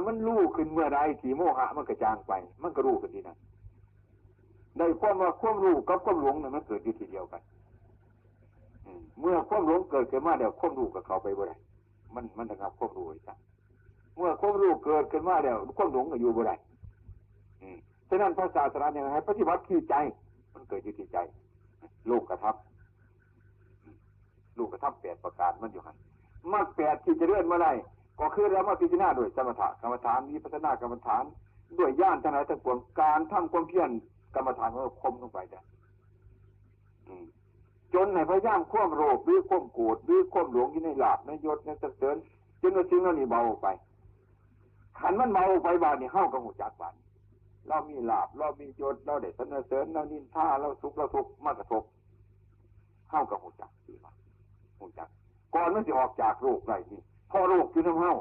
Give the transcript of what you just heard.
มันรู้ขึ้นเมื่อใดที่โมหะมันกระจางไปมันก็รู้กันทีนั้นได้ความว่าความรู้กับความหลงเนี่ยมันเกิดอยู่ทีเดียวกันเมื่อความหลงเกิดขึ้นมาเดี๋ยวความรู้กับเขาไปบ่ได้มันนะครับความรู้ไอ้สัสเมื่อความรู้เกิดขึ้นมาเดี๋ยวความหลงก็อยู่บ่ได้ฉะนั้นพระศาสนาเนี่ยให้ปฏิบัติที่ใจมันเกิดอยู่ที่ใจลูกกระทับ8ประการมันอยู่หันมรรค8ที่จะเลื่อนมาได้ก็คือเรามาพิจารณาโดยสมถะกรรมฐานวิปัสสนากรรมฐานด้วยญาณทั้งหลายทั้งปวงการทำความเพียรกรรมฐานก็คมลงไปได้จนในพยายามควบโลภหรือควบโกรธหรือควบหลงอยู่ในลาภในยศในสรรเสริญจนว่าสิ่งนั้นนี่เบาไปขันมันเบาไปบาดนี่เข้ากับหูจักบาดเรามีลาภเรามียศเราได้สรรเสริญเรานินทาเราสุขเราทุกข์มากระทบเข้ากับหูจักดีมากหูจักก่อนมันจะออกจากโรคไรนี่พอโรคอยู่น้ำเฮา